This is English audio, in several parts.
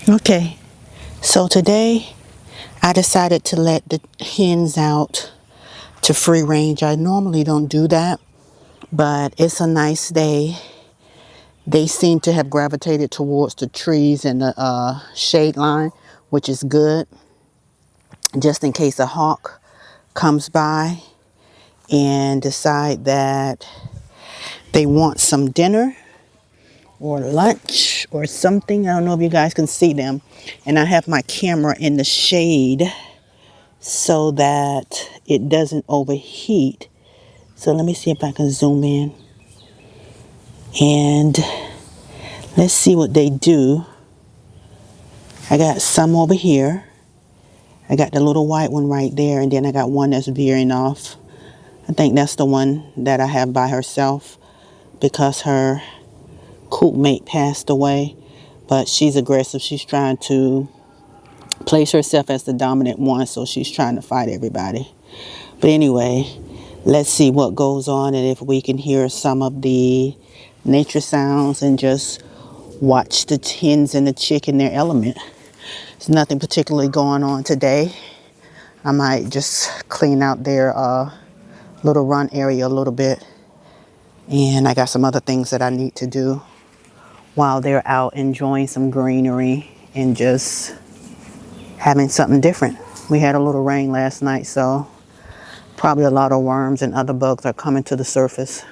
Okay, so today I decided to let the hens out to free range. I normally don't do that, but it's a nice day. They seem to have gravitated towards the trees and the shade line, which is good, just in case a hawk comes by and decide that they want some dinner or lunch or something. I don't know if you guys can see them. And I have my camera in the shade so that it doesn't overheat. So let me see if I can zoom in. And let's see what they do. I got some over here. I got the little white one right there, and then I got one that's veering off. I think that's the one that I have by herself because her coop mate passed away. But she's aggressive. She's trying to place herself as the dominant one, so she's trying to fight everybody. But anyway, let's see what goes on and if we can hear some of the nature sounds and just watch the hens and the chick in their element. There's nothing particularly going on today. I might just clean out their little run area a little bit. And I got some other things that I need to do while they're out enjoying some greenery and just having something different. We had a little rain last night, so probably a lot of worms and other bugs are coming to the surface.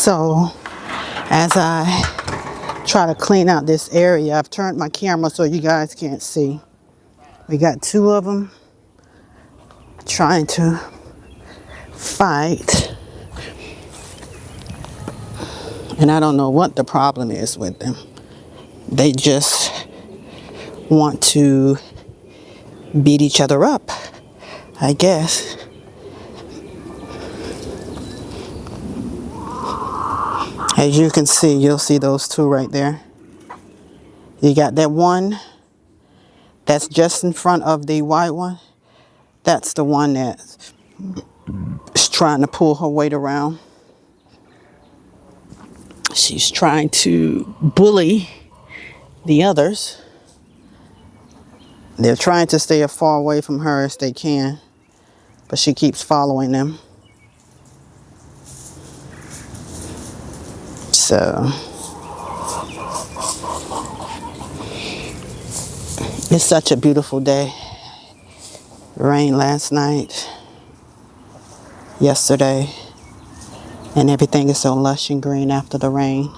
So as I try to clean out this area, I've turned my camera so you guys can't see. We got two of them trying to fight. And I don't know what the problem is with them. They just want to beat each other up, I guess. As you can see, you'll see those two right there. You got that one that's just in front of the white one. That's the one that's trying to pull her weight around. She's trying to bully the others. They're trying to stay as far away from her as they can, but she keeps following them. So it's such a beautiful day. Rained last night, yesterday, and everything is so lush and green after the rain.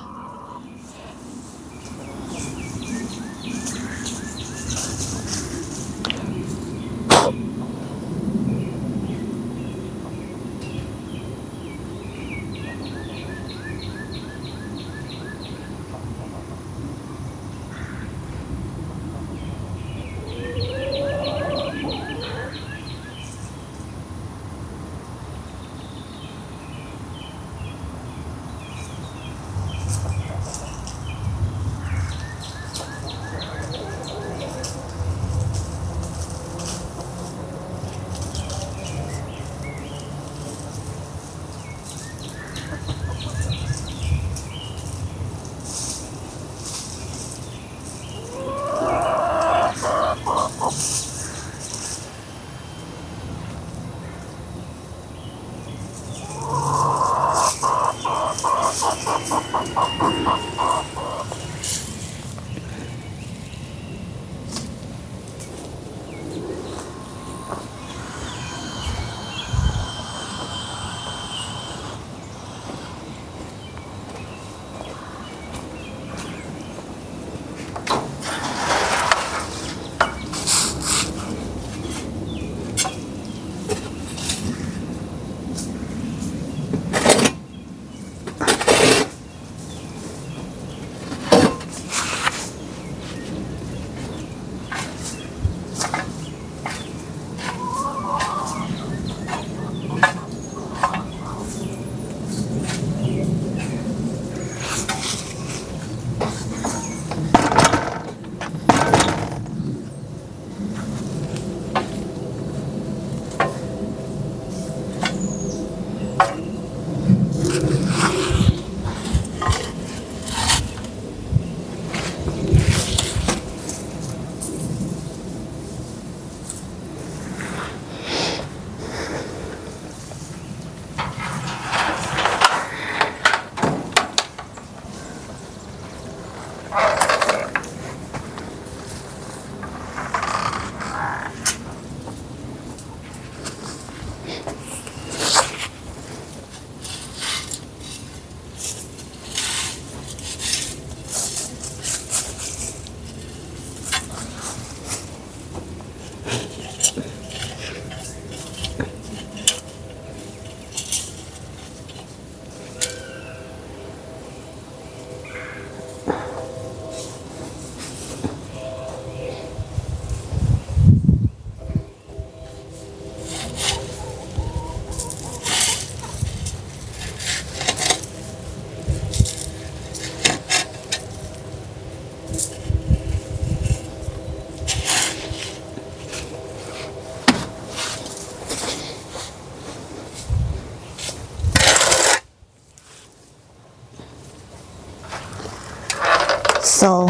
So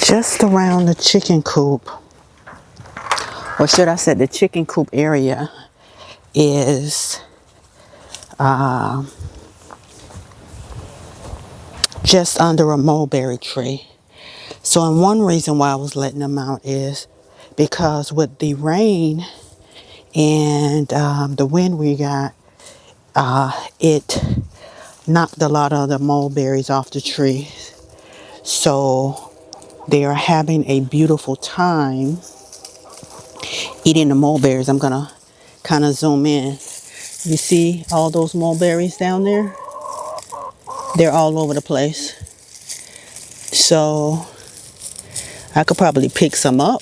just around the chicken coop, or should I say the chicken coop area, is just under a mulberry tree. So, and one reason why I was letting them out is because with the rain and the wind we got, it knocked a lot of the mulberries off the tree. So they are having a beautiful time eating the mulberries. I'm going to kind of zoom in. You see all those mulberries down there? They're all over the place. So I could probably pick some up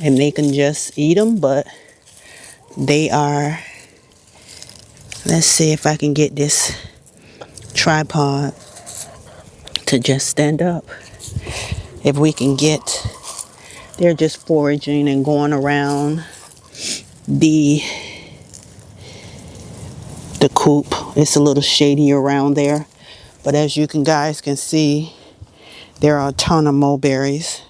and they can just eat them, but they are, let's see if I can get this tripod to just stand up. If we can get, they're just foraging and going around the coop. It's a little shady around there, but as you guys can see, there are a ton of mulberries.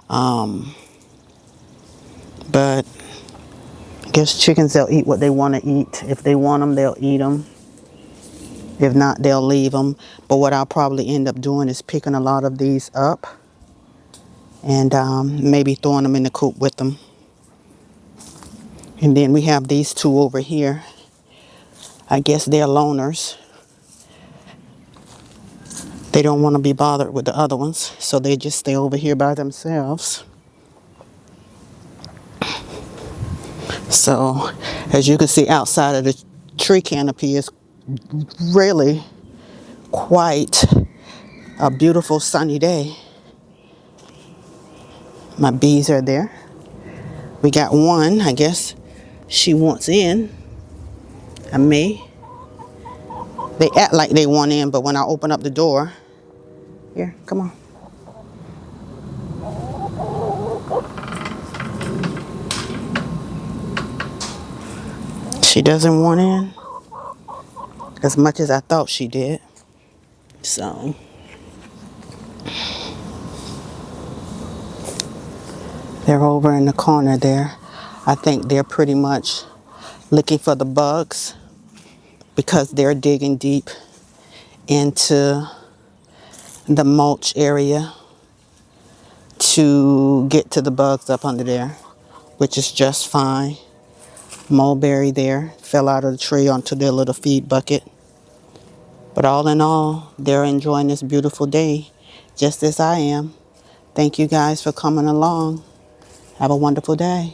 But I guess chickens, they'll eat what they want to eat. If they want them, they'll eat them. If not, they'll leave them. But what I'll probably end up doing is picking a lot of these up and maybe throwing them in the coop with them. And then we have these two over here. I guess they're loners. They don't want to be bothered with the other ones, so they just stay over here by themselves. So as you can see, outside of the tree canopy is really quite a beautiful sunny day. My bees are there. We got one, I guess she wants in. I may. They act like they want in, but when I open up the door, here, come on. She doesn't want in as much as I thought she did. So they're over in the corner there. I think they're pretty much looking for the bugs because they're digging deep into the mulch area to get to the bugs up under there, which is just fine. Mulberry there fell out of the tree onto their little feed bucket. But all in all, they're enjoying this beautiful day, just as I am. Thank you guys for coming along. Have a wonderful day.